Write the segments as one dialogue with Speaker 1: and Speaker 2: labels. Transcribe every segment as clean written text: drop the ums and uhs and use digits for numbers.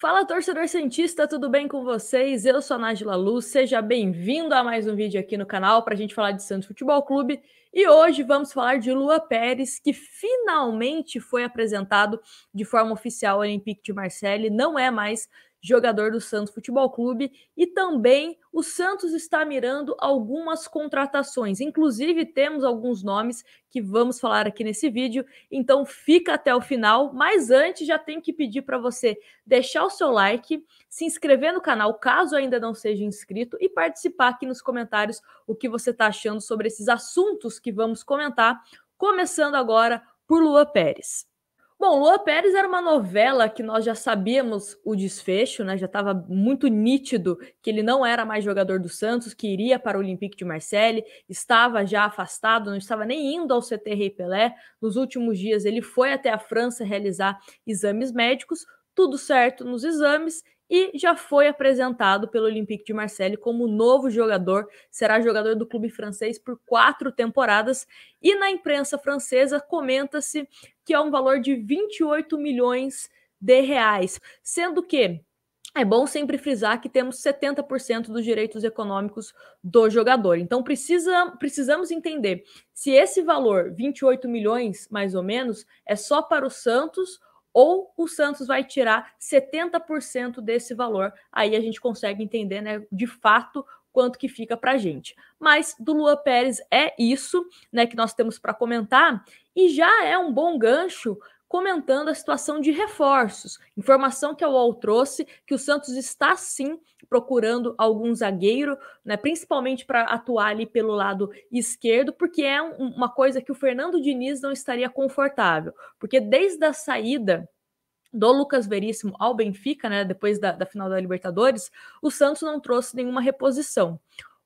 Speaker 1: Fala, torcedor santista, tudo bem com vocês? Eu sou a Nájila Luz, seja bem-vindo a mais um vídeo aqui no canal para a gente falar de Santos Futebol Clube. E hoje vamos falar de Luan Pérez, que finalmente foi apresentado de forma oficial ao Olympique de Marseille, não é mais jogador do Santos Futebol Clube, e também o Santos está mirando algumas contratações, inclusive temos alguns nomes que vamos falar aqui nesse vídeo, então fica até o final, mas antes já tenho que pedir para você deixar o seu like, se inscrever no canal caso ainda não seja inscrito e participar aqui nos comentários o que você está achando sobre esses assuntos que vamos comentar, começando agora por Luan Pérez. Bom, Luan Pérez era uma novela que nós já sabíamos o desfecho, né? Já estava muito nítido que ele não era mais jogador do Santos, que iria para o Olympique de Marseille, estava já afastado, não estava nem indo ao CT Rei Pelé. Nos últimos dias ele foi até a França realizar exames médicos, tudo certo nos exames e já foi apresentado pelo Olympique de Marseille como novo jogador, será jogador do clube francês por 4 temporadas e na imprensa francesa comenta-se que é um valor de 28 milhões de reais, sendo que é bom sempre frisar que temos 70% dos direitos econômicos do jogador. Então precisamos entender se esse valor, 28 milhões mais ou menos, é só para o Santos ou o Santos vai tirar 70% desse valor. Aí a gente consegue entender, né, de fato quanto que fica para a gente. Mas do Luan Pérez é isso, né, que nós temos para comentar e já é um bom gancho comentando a situação de reforços. Informação que a UOL trouxe que o Santos está sim procurando algum zagueiro, né, principalmente para atuar ali pelo lado esquerdo, porque é uma coisa que o Fernando Diniz não estaria confortável, porque desde a saída do Lucas Veríssimo ao Benfica, né, depois da final da Libertadores, o Santos não trouxe nenhuma reposição.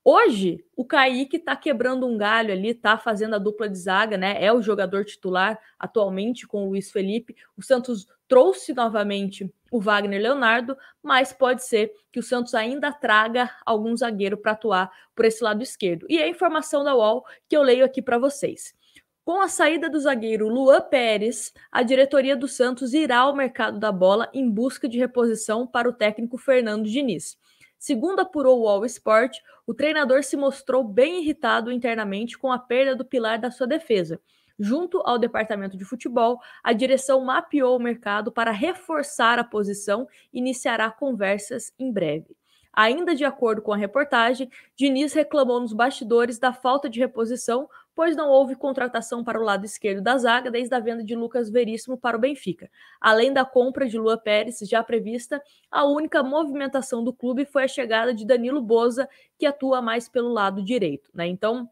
Speaker 1: Hoje, o Kaique tá quebrando um galho ali, tá fazendo a dupla de zaga, né? É o jogador titular atualmente com o Luiz Felipe. O Santos trouxe novamente o Wagner Leonardo, mas pode ser que o Santos ainda traga algum zagueiro para atuar por esse lado esquerdo. E é a informação da UOL que eu leio aqui para vocês. Com a saída do zagueiro Luan Pérez, a diretoria do Santos irá ao mercado da bola em busca de reposição para o técnico Fernando Diniz. Segundo apurou o All Sport, o treinador se mostrou bem irritado internamente com a perda do pilar da sua defesa. Junto ao departamento de futebol, a direção mapeou o mercado para reforçar a posição e iniciará conversas em breve. Ainda de acordo com a reportagem, Diniz reclamou nos bastidores da falta de reposição, pois não houve contratação para o lado esquerdo da zaga desde a venda de Lucas Veríssimo para o Benfica. Além da compra de Luan Pérez já prevista, a única movimentação do clube foi a chegada de Danilo Boza, que atua mais pelo lado direito, né? Então,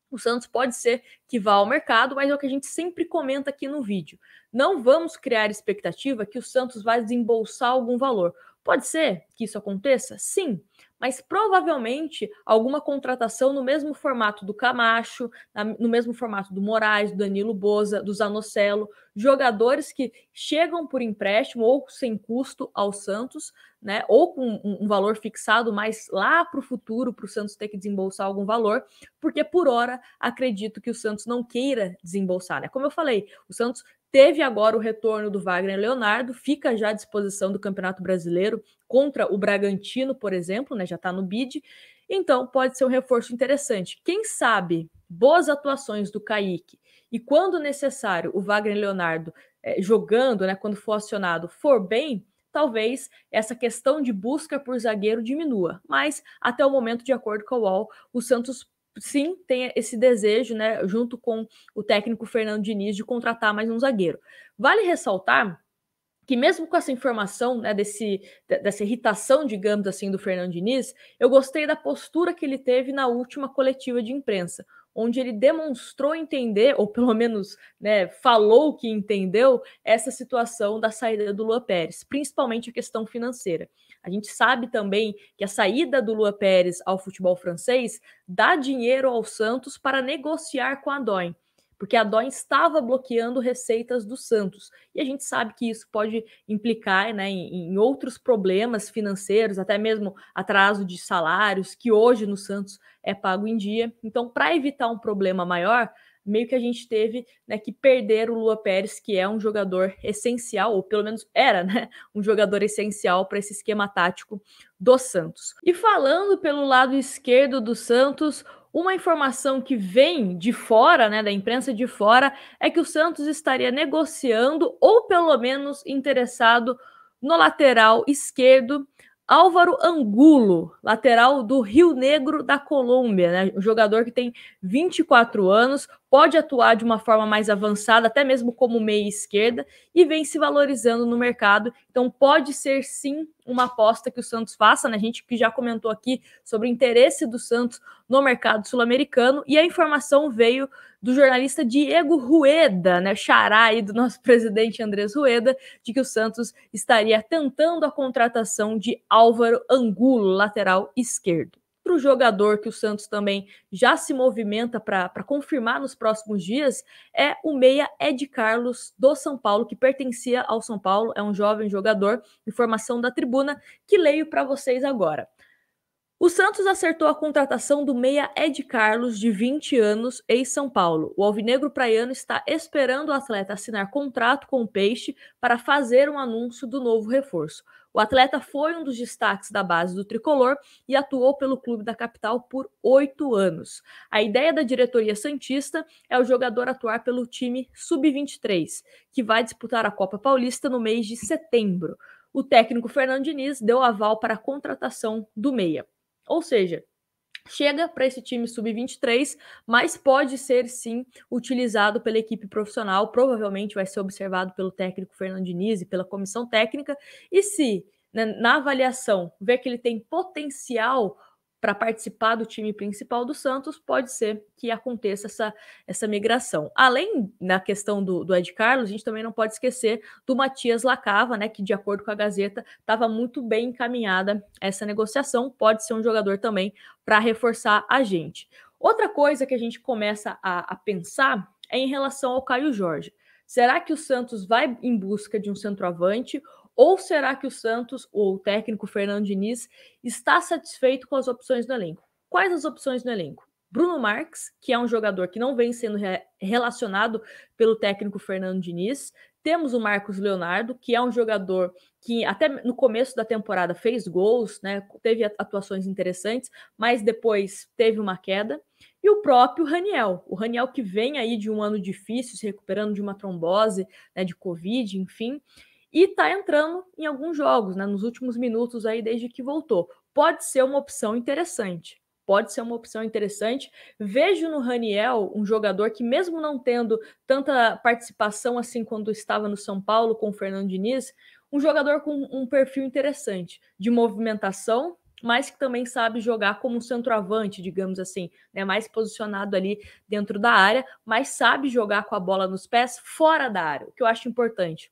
Speaker 1: o Santos pode ser que vá ao mercado, mas é o que a gente sempre comenta aqui no vídeo. Não vamos criar expectativa que o Santos vai desembolsar algum valor. Pode ser que isso aconteça? Sim, mas provavelmente alguma contratação no mesmo formato do Camacho, no mesmo formato do Moraes, do Danilo Boza, do Zanocelo, jogadores que chegam por empréstimo ou sem custo ao Santos, né? Ou com um valor fixado, mas lá para o futuro, para o Santos ter que desembolsar algum valor, porque por hora acredito que o Santos não queira desembolsar, né? Como eu falei, o Santos teve agora o retorno do Wagner Leonardo, fica já à disposição do Campeonato Brasileiro contra o Bragantino, por exemplo, né? Já está no bid. Então pode ser um reforço interessante. Quem sabe boas atuações do Kaique e quando necessário o Wagner Leonardo jogando, né? Quando for acionado, for bem, talvez essa questão de busca por zagueiro diminua. Mas até o momento, de acordo com a UOL, o Santos sim tem esse desejo, né, junto com o técnico Fernando Diniz, de contratar mais um zagueiro. Vale ressaltar que mesmo com essa informação, né, dessa irritação, digamos assim, do Fernando Diniz, eu gostei da postura que ele teve na última coletiva de imprensa, onde ele demonstrou entender, ou pelo menos, né, falou que entendeu essa situação da saída do Luan Pérez, principalmente a questão financeira. A gente sabe também que a saída do Luan Pérez ao futebol francês dá dinheiro ao Santos para negociar com a DOM, porque a DOM estava bloqueando receitas do Santos. E a gente sabe que isso pode implicar, né, em outros problemas financeiros, até mesmo atraso de salários, que hoje no Santos é pago em dia. Então, para evitar um problema maior, meio que a gente teve, né, que perder o Lua Pérez, que é um jogador essencial, ou pelo menos era, né, um jogador essencial para esse esquema tático do Santos. E falando pelo lado esquerdo do Santos, uma informação que vem de fora, né, da imprensa de fora, é que o Santos estaria negociando, ou pelo menos interessado, no lateral esquerdo, Álvaro Angulo, lateral do Rio Negro da Colômbia, né? Um jogador que tem 24 anos, pode atuar de uma forma mais avançada, até mesmo como meia esquerda, e vem se valorizando no mercado. Então pode ser sim uma aposta que o Santos faça, né? A gente que já comentou aqui sobre o interesse do Santos no mercado sul-americano, e a informação veio do jornalista Diego Rueda, né, xará aí do nosso presidente Andrés Rueda, de que o Santos estaria tentando a contratação de Álvaro Angulo, lateral esquerdo. Para o jogador que o Santos também já se movimenta para confirmar nos próximos dias é o meia Ed Carlos do São Paulo, que pertencia ao São Paulo, é um jovem jogador, informação da Tribuna, que leio para vocês agora. O Santos acertou a contratação do meia Ed Carlos, de 20 anos, ex-São Paulo. O alvinegro praiano está esperando o atleta assinar contrato com o Peixe para fazer um anúncio do novo reforço. O atleta foi um dos destaques da base do tricolor e atuou pelo clube da capital por 8 anos. A ideia da diretoria santista é o jogador atuar pelo time sub-23, que vai disputar a Copa Paulista no mês de setembro. O técnico Fernando Diniz deu aval para a contratação do meia. Ou seja, chega para esse time sub-23, mas pode ser sim utilizado pela equipe profissional, provavelmente vai ser observado pelo técnico Fernando Diniz e pela comissão técnica, e se, né, na avaliação ver que ele tem potencial para participar do time principal do Santos, pode ser que aconteça essa migração. Além da questão do Ed Carlos, a gente também não pode esquecer do Matias Lacava, né, que de acordo com a Gazeta estava muito bem encaminhada essa negociação, pode ser um jogador também para reforçar a gente. Outra coisa que a gente começa a pensar é em relação ao Caio Jorge. Será que o Santos vai em busca de um centroavante ou será que o Santos, ou o técnico Fernando Diniz, está satisfeito com as opções do elenco? Quais as opções no elenco? Bruno Marques, que é um jogador que não vem sendo relacionado pelo técnico Fernando Diniz. Temos o Marcos Leonardo, que é um jogador que até no começo da temporada fez gols, né, teve atuações interessantes, mas depois teve uma queda. E o próprio Raniel, o Raniel que vem aí de um ano difícil, se recuperando de uma trombose, né, de Covid, enfim, e tá entrando em alguns jogos, né, nos últimos minutos aí desde que voltou. Pode ser uma opção interessante. Pode ser uma opção interessante. Vejo no Raniel um jogador que, mesmo não tendo tanta participação assim quando estava no São Paulo com o Fernando Diniz, um jogador com um perfil interessante de movimentação, mas que também sabe jogar como um centroavante, digamos assim, né, mais posicionado ali dentro da área, mas sabe jogar com a bola nos pés fora da área, o que eu acho importante.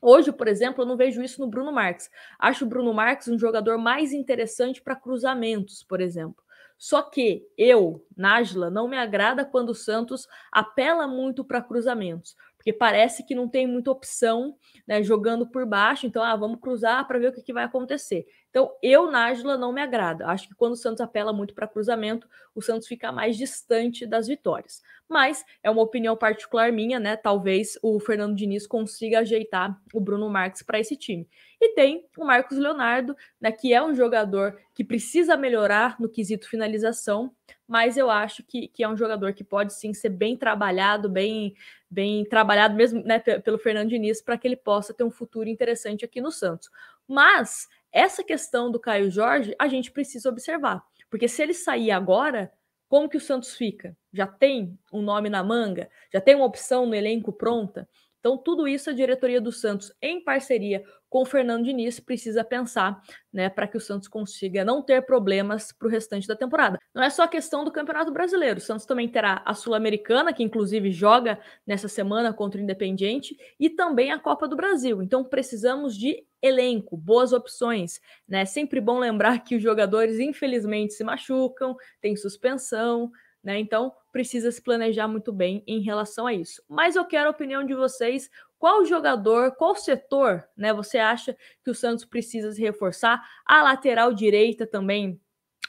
Speaker 1: Hoje, por exemplo, eu não vejo isso no Bruno Marques. Acho o Bruno Marques um jogador mais interessante para cruzamentos, por exemplo. Só que eu, Nájila, não me agrada quando o Santos apela muito para cruzamentos, porque parece que não tem muita opção, né, jogando por baixo. Então, vamos cruzar para ver o que vai acontecer. Então, eu, Nájila, não me agrada. Acho que quando o Santos apela muito para cruzamento, o Santos fica mais distante das vitórias. Mas é uma opinião particular minha, né? Talvez o Fernando Diniz consiga ajeitar o Bruno Marques para esse time. E tem o Marcos Leonardo, né, que é um jogador que precisa melhorar no quesito finalização, mas eu acho que é um jogador que pode sim ser bem trabalhado, bem trabalhado mesmo, né, pelo Fernando Diniz, para que ele possa ter um futuro interessante aqui no Santos. Mas essa questão do Caio Jorge, a gente precisa observar, porque se ele sair agora, como que o Santos fica? Já tem um nome na manga? Já tem uma opção no elenco pronta? Então, tudo isso a diretoria do Santos, em parceria com o Fernando Diniz, precisa pensar, né, para que o Santos consiga não ter problemas para o restante da temporada. Não é só a questão do Campeonato Brasileiro. O Santos também terá a Sul-Americana, que inclusive joga nessa semana contra o Independiente, e também a Copa do Brasil. Então, precisamos de elenco, boas opções, né? Sempre bom lembrar que os jogadores, infelizmente, se machucam, tem suspensão, né? Então, precisa se planejar muito bem em relação a isso. Mas eu quero a opinião de vocês. Qual jogador, qual setor, né, você acha que o Santos precisa se reforçar? A lateral direita também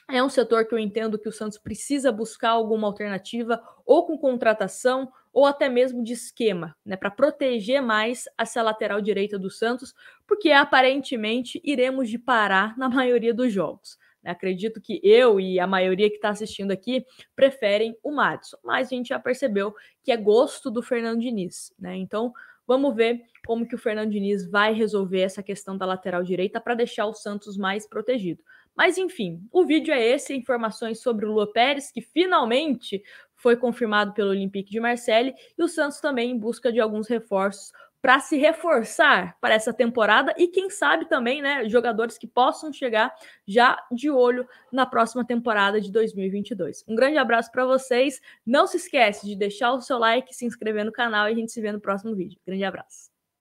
Speaker 1: É um setor que eu entendo que o Santos precisa buscar alguma alternativa, ou com contratação, ou até mesmo de esquema, né, para proteger mais essa lateral direita do Santos, porque aparentemente iremos de parar na maioria dos jogos. Acredito que eu e a maioria que está assistindo aqui preferem o Maddison, mas a gente já percebeu que é gosto do Fernando Diniz, né? Então vamos ver como que o Fernando Diniz vai resolver essa questão da lateral direita para deixar o Santos mais protegido. Mas enfim, o vídeo é esse, informações sobre o Lua Pérez, que finalmente foi confirmado pelo Olympique de Marseille, e o Santos também em busca de alguns reforços para se reforçar para essa temporada e quem sabe também, né, jogadores que possam chegar já de olho na próxima temporada de 2022. Um grande abraço para vocês, não se esquece de deixar o seu like, se inscrever no canal e a gente se vê no próximo vídeo. Grande abraço.